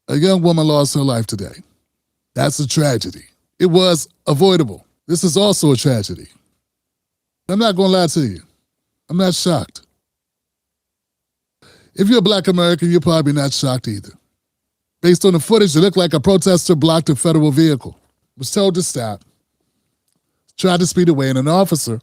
A young woman lost her life today. That's a tragedy. It was avoidable. This is also a tragedy. I'm not going to lie to you. I'm not shocked. If you're a Black American, you're probably not shocked either. Based on the footage, it looked like a protester blocked a federal vehicle, was told to stop, tried to speed away, and an officer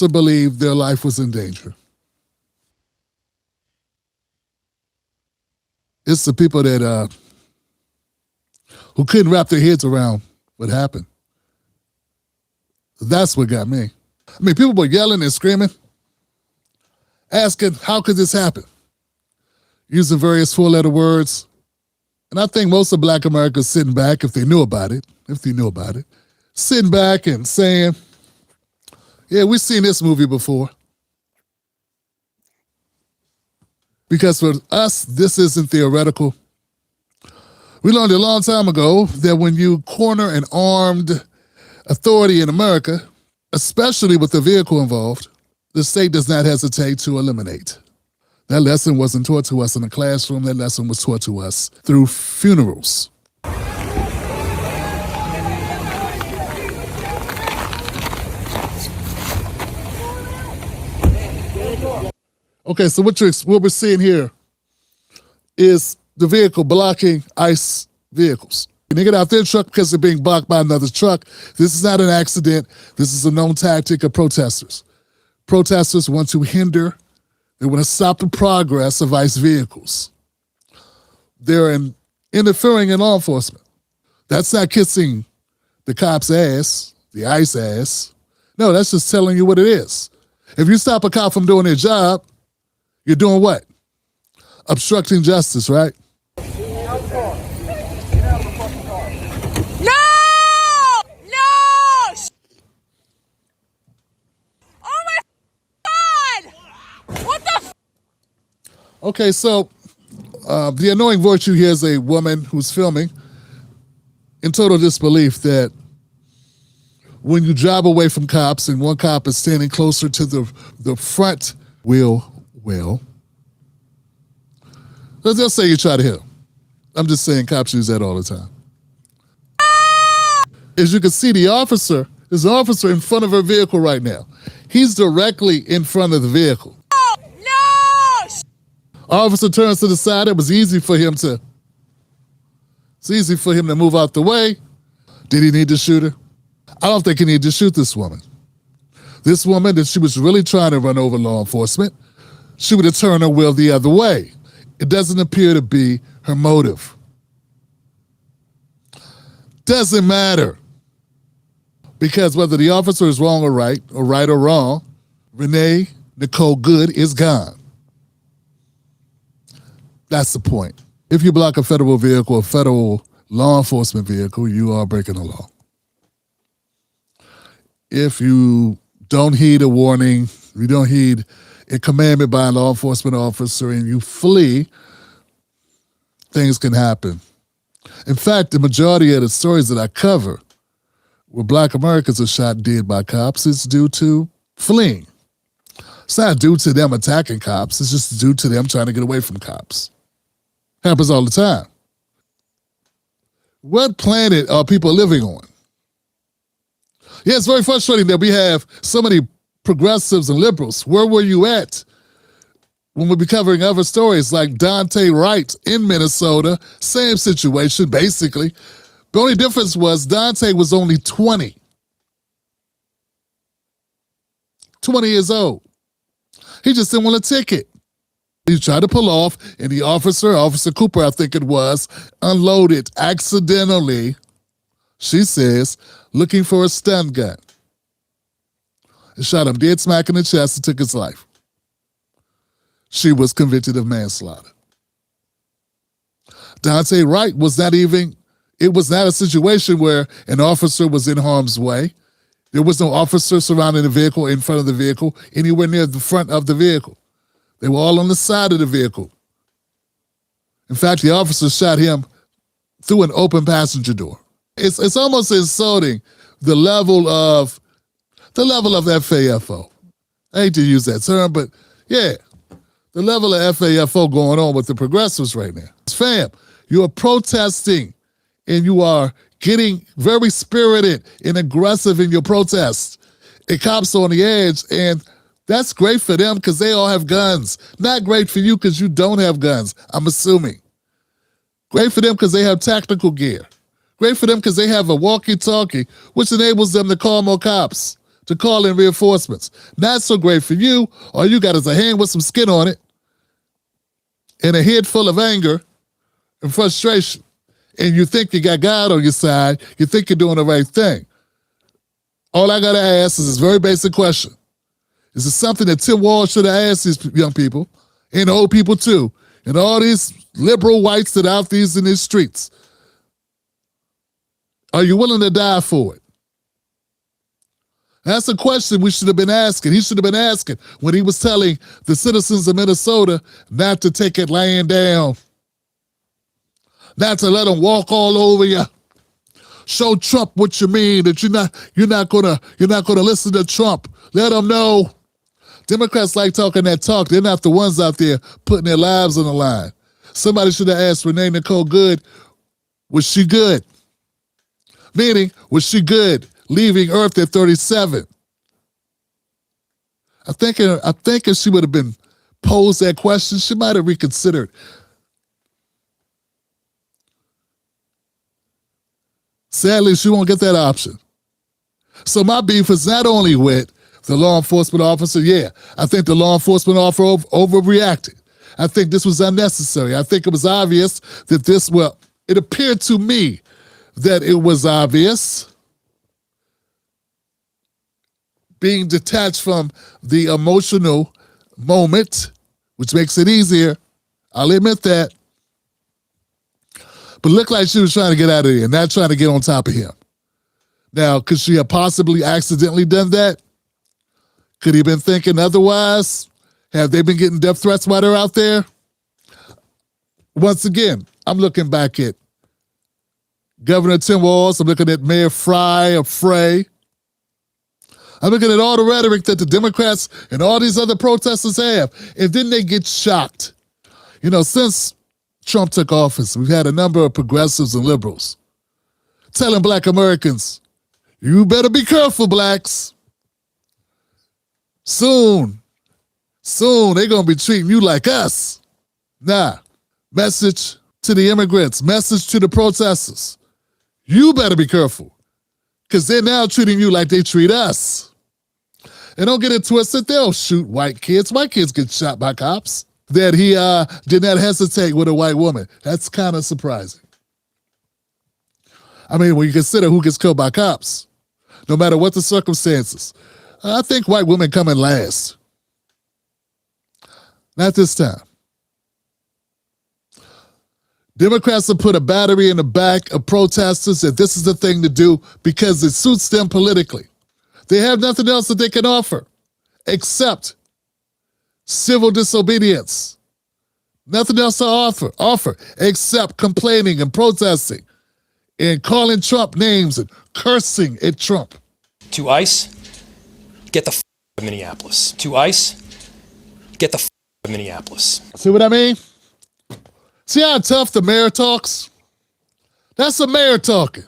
believed their life was in danger. It's the people that who couldn't wrap their heads around what happened. That's what got me. I mean, people were yelling and screaming, asking, how could this happen? Using various four-letter words. And I think most of Black Americans sitting back, if they knew about it, sitting back and saying, yeah, we've seen this movie before. Because for us, this isn't theoretical. We learned a long time ago that when you corner an armed authority in America, especially with the vehicle involved, the state does not hesitate to eliminate. That lesson wasn't taught to us in the classroom. That lesson was taught to us through funerals. Okay, so what we're seeing here is the vehicle blocking ICE vehicles. And they get out their truck because they're being blocked by another truck. This is not an accident. This is a known tactic of protesters. Protesters want to hinder, they want to stop the progress of ICE vehicles. They're interfering in law enforcement. That's not kissing the cop's ass, the ICE ass. No, that's just telling you what it is. If you stop a cop from doing their job, you're doing what? Obstructing justice, right? No! Oh my God! What the? Okay, so the annoying voice you hear is a woman who's filming in total disbelief that when you drive away from cops and one cop is standing closer to the front wheel well, they'll say you try to hit him. I'm just saying cops use that all the time. As you can see, there's an officer in front of her vehicle right now. He's directly in front of the vehicle. No! Officer turns to the side. It was easy for him to move out the way. Did he need to shoot her? I don't think he needed to shoot this woman. This woman, if she was really trying to run over law enforcement, she would have turned her wheel the other way. It doesn't appear to be her motive. Doesn't matter. Because whether the officer is wrong or right or wrong, Renee Nicole Good is gone. That's the point. If you block a federal vehicle, a federal law enforcement vehicle, you are breaking the law. If you don't heed a warning, you don't heed a commandment by a law enforcement officer and you flee, things can happen. In fact, the majority of the stories that I cover where black Americans are shot dead by cops is due to fleeing. It's not due to them attacking cops. It's just due to them trying to get away from cops. Happens all the time. What planet are people living on? Yeah, it's very frustrating that we have so many progressives and liberals. Where were you at when we'll be covering other stories like Dante Wright in Minnesota? Same situation, basically. The only difference was Dante was only 20. 20 years old. He just didn't want a ticket. He tried to pull off, and the Officer Cooper, I think it was, unloaded accidentally, she says, looking for a stun gun. And shot him dead smack in the chest and took his life. She was convicted of manslaughter. Dante Wright was not even, it was not a situation where an officer was in harm's way. There was no officer surrounding the vehicle, in front of the vehicle, anywhere near the front of the vehicle. They were all on the side of the vehicle. In fact, the officer shot him through an open passenger door. It's almost insulting the level of FAFO. I hate to use that term, but yeah, the level of FAFO going on with the progressives right now. Fam, you are protesting and you are getting very spirited and aggressive in your protests. And cops on the edge, and that's great for them because they all have guns. Not great for you because you don't have guns, I'm assuming. Great for them because they have tactical gear. Great for them because they have a walkie-talkie, which enables them to call more cops, to call in reinforcements. Not so great for you. All you got is a hand with some skin on it and a head full of anger and frustration. And you think you got God on your side. You think you're doing the right thing. All I got to ask is this very basic question. Is it something that Tim Walsh should have asked these young people, and old people too, and all these liberal whites that are out these in these streets? Are you willing to die for it? That's a question we should have been asking. He should have been asking when he was telling the citizens of Minnesota not to take it laying down, not to let them walk all over you. Show Trump what you mean, that you're not gonna listen to Trump. Let them know. Democrats like talking that talk. They're not the ones out there putting their lives on the line. Somebody should have asked Renee Nicole Good, was she good? Meaning, was she good leaving Earth at 37? I think if she would have been posed that question, she might have reconsidered. Sadly, she won't get that option. So my beef is not only with the law enforcement officer. Yeah, I think the law enforcement officer overreacted. I think this was unnecessary. I think it was obvious that it appeared to me that it was obvious. Being detached from the emotional moment, which makes it easier. I'll admit that. But it looked like she was trying to get out of there, not trying to get on top of him. Now, could she have possibly accidentally done that? Could he have been thinking otherwise? Have they been getting death threats while they're out there? Once again, I'm looking back at Governor Tim Walz. I'm looking at Mayor Frey. I'm looking at all the rhetoric that the Democrats and all these other protesters have. And then they get shocked. You know, since Trump took office, we've had a number of progressives and liberals telling black Americans, you better be careful, blacks. Soon, they're going to be treating you like us. Nah, message to the immigrants, message to the protesters. You better be careful because they're now treating you like they treat us. And don't get it twisted, they'll shoot white kids. White kids get shot by cops. That he did not hesitate with a white woman. That's kind of surprising. I mean, when you consider who gets killed by cops, no matter what the circumstances, I think white women come in last. Not this time. Democrats have put a battery in the back of protesters that this is the thing to do because it suits them politically. They have nothing else that they can offer except civil disobedience. Nothing else to offer except complaining and protesting. and calling Trump names and cursing at Trump. To ICE, get the f out of Minneapolis. To ICE, get the f out of Minneapolis. See what I mean? See how tough the mayor talks? That's the mayor talking.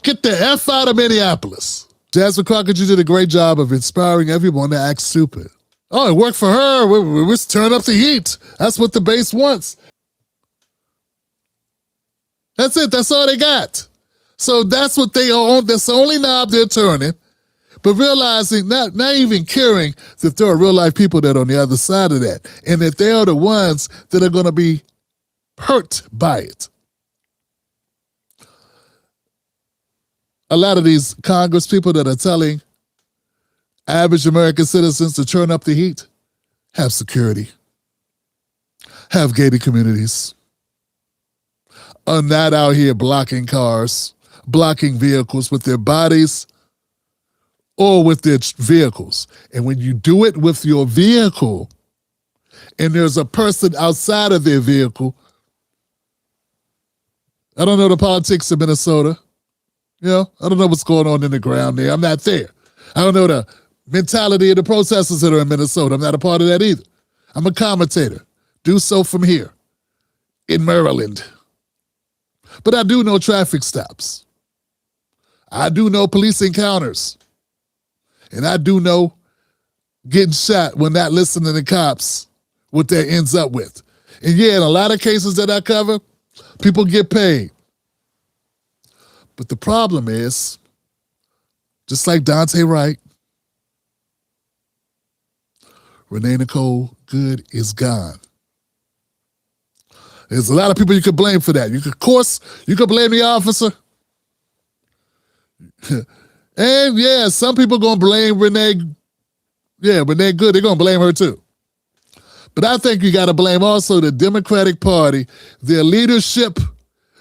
Get the F out of Minneapolis. Jasmine Crockett, you did a great job of inspiring everyone to act stupid. Oh, it worked for her. Let's turn up the heat. That's what the base wants. That's it. That's all they got. So that's what they own. That's the only knob they're turning. But realizing, not even caring that there are real life people that are on the other side of that, and that they are the ones that are going to be hurt by it. A lot of these Congress people that are telling average American citizens to turn up the heat have security, have gated communities, are not out here blocking cars, blocking vehicles with their bodies or with their vehicles. And when you do it with your vehicle and there's a person outside of their vehicle, I don't know the politics of Minnesota. You know, I don't know what's going on in the ground there. I'm not there. I don't know the mentality of the protesters that are in Minnesota. I'm not a part of that either. I'm a commentator. Do so from here in Maryland. But I do know traffic stops. I do know police encounters. And I do know getting shot when not listening to cops, what that ends up with. And yeah, in a lot of cases that I cover, people get paid. But the problem is, just like Dante Wright, Renee Nicole Good is gone. There's a lot of people you could blame for that. Of course, you could blame the officer. And yeah, some people gonna blame Renee. Yeah, Renee Good, they're gonna blame her too. But I think you gotta blame also the Democratic Party, their leadership,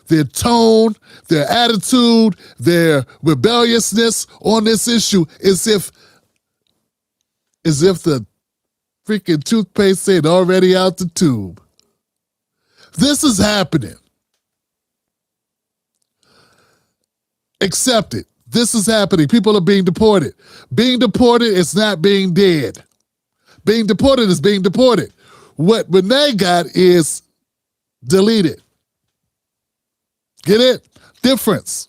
their tone, their attitude, their rebelliousness on this issue, as if the freaking toothpaste ain't already out the tube. This is happening. Accept it. This is happening. People are being deported. Being deported is not being dead. Being deported is being deported. What Renee got is deleted. Get it? Difference.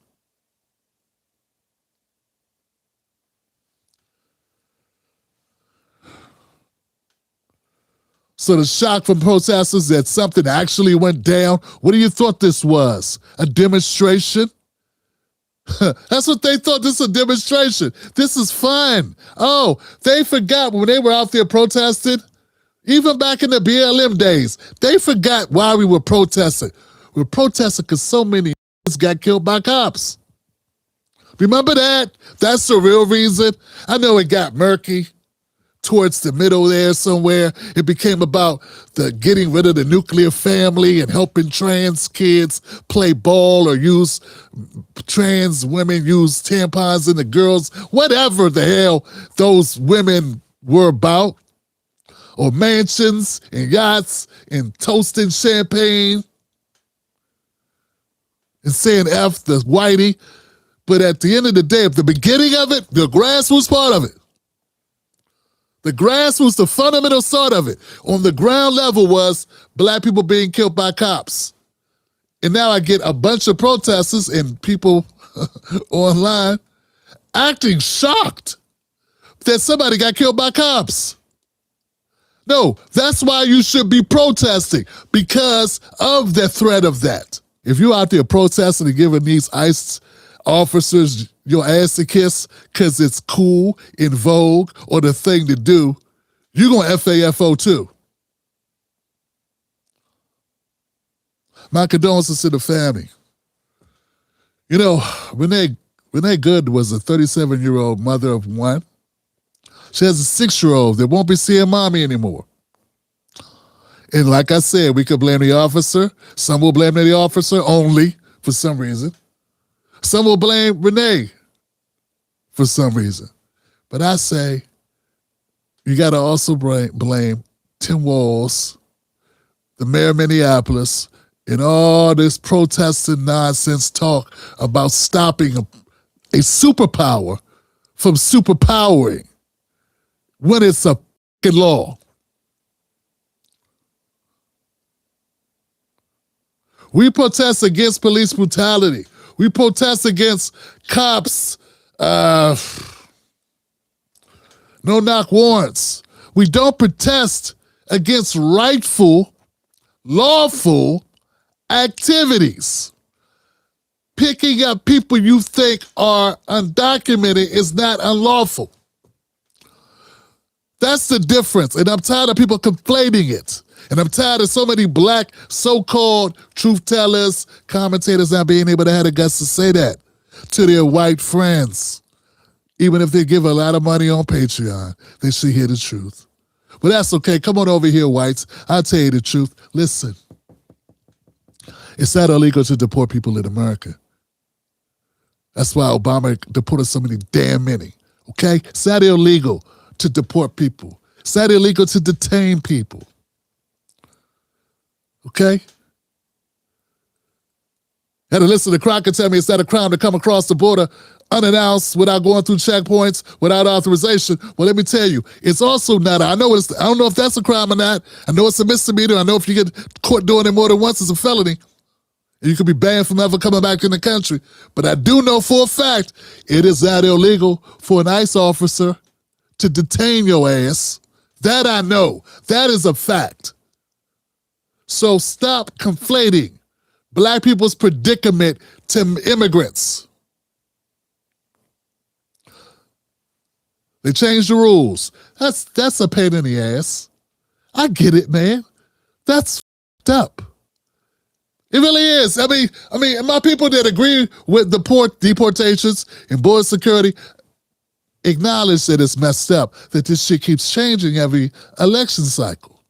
So the shock from protesters that something actually went down. What do you thought this was? A demonstration? That's what they thought. This is a demonstration. This is fun. Oh, they forgot when they were out there protesting, even back in the BLM days, they forgot why we were protesting. We were protesting because so many got killed by cops. Remember that? That's the real reason. I know it got murky towards the middle there somewhere. It became about the getting rid of the nuclear family and helping trans kids play ball or use trans women use tampons in the girls, whatever the hell those women were about. Or mansions and yachts and toasting champagne and saying F the whitey. But at the end of the day, at the beginning of it, the grass was part of it. The grass was the fundamental start of it. On the ground level was black people being killed by cops. And now I get a bunch of protesters and people online acting shocked that somebody got killed by cops. No, that's why you should be protesting, because of the threat of that. If you're out there protesting and giving these ICE officers your ass to kiss because it's cool, in vogue, or the thing to do, you're going to FAFO too. My condolences to the family. You know, Renee Good was a 37-year-old mother of one. She has a 6-year-old that won't be seeing mommy anymore. And like I said, we could blame the officer. Some will blame the officer only for some reason. Some will blame Renee for some reason. But I say you got to also blame Tim Walz, the mayor of Minneapolis, And all this protesting nonsense talk about stopping a superpower from superpowering when it's a fucking law. We protest against police brutality. We protest against cops, no-knock warrants. We don't protest against rightful, lawful activities. Picking up people you think are undocumented is not unlawful. That's the difference, and I'm tired of people conflating it. And I'm tired of so many black so-called truth tellers, commentators not being able to have the guts to say that to their white friends. Even if they give a lot of money on Patreon, they should hear the truth. But that's okay. Come on over here, whites. I'll tell you the truth. Listen, it's not illegal to deport people in America. That's why Obama deported so many damn many, okay? It's not illegal to deport people. It's not illegal to detain people. Okay? Had to listen to Crockett tell me it's not a crime to come across the border unannounced without going through checkpoints, without authorization. Well, let me tell you, it's also not, I don't know if that's a crime or not. I know it's a misdemeanor. I know if you get caught doing it more than once, it's a felony. And you could be banned from ever coming back in the country. But I do know for a fact it is not illegal for an ICE officer to detain your ass. That I know. That is a fact. So stop conflating black people's predicament to immigrants. They changed the rules. That's a pain in the ass. I get it, man. That's f***ed up. It really is. I mean, my people that agree with deportations and border security acknowledge that it's messed up, that this shit keeps changing every election cycle.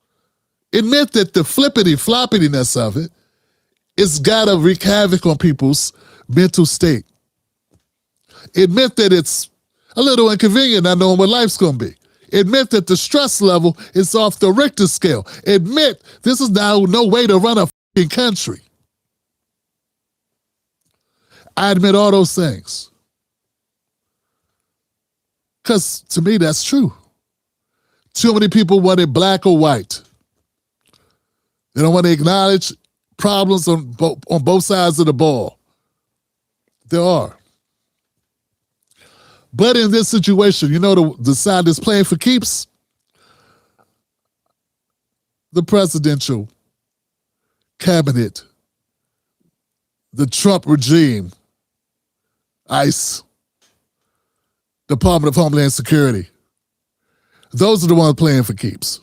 Admit that the flippity-floppiness of it is gotta wreak havoc on people's mental state. Admit that it's a little inconvenient not knowing what life's gonna be. Admit that the stress level is off the Richter scale. Admit this is now no way to run a fucking country. I admit all those things. Because to me, that's true. Too many people want it black or white. They don't want to acknowledge problems on both sides of the ball. There are. But in this situation, you know the side that's playing for keeps? The presidential cabinet, the Trump regime, ICE, Department of Homeland Security. Those are the ones playing for keeps.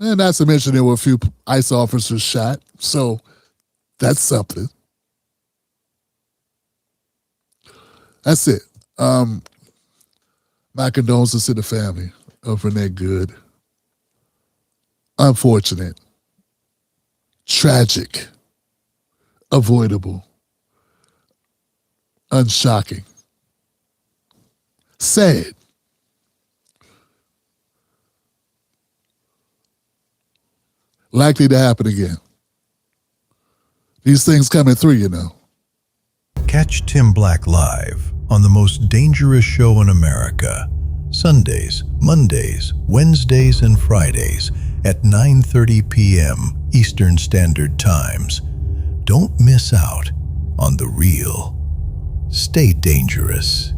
And not to mention there were a few ICE officers shot, so that's something. That's it. My condolences to the family of Renee Good. Unfortunate. Tragic. Avoidable. Unshocking. Sad. Likely to happen again. These things coming through, you know. Catch Tim Black live on the most dangerous show in America, Sundays, Mondays, Wednesdays, and Fridays at 9:30 p.m. Eastern Standard Times. Don't miss out on the real. Stay dangerous.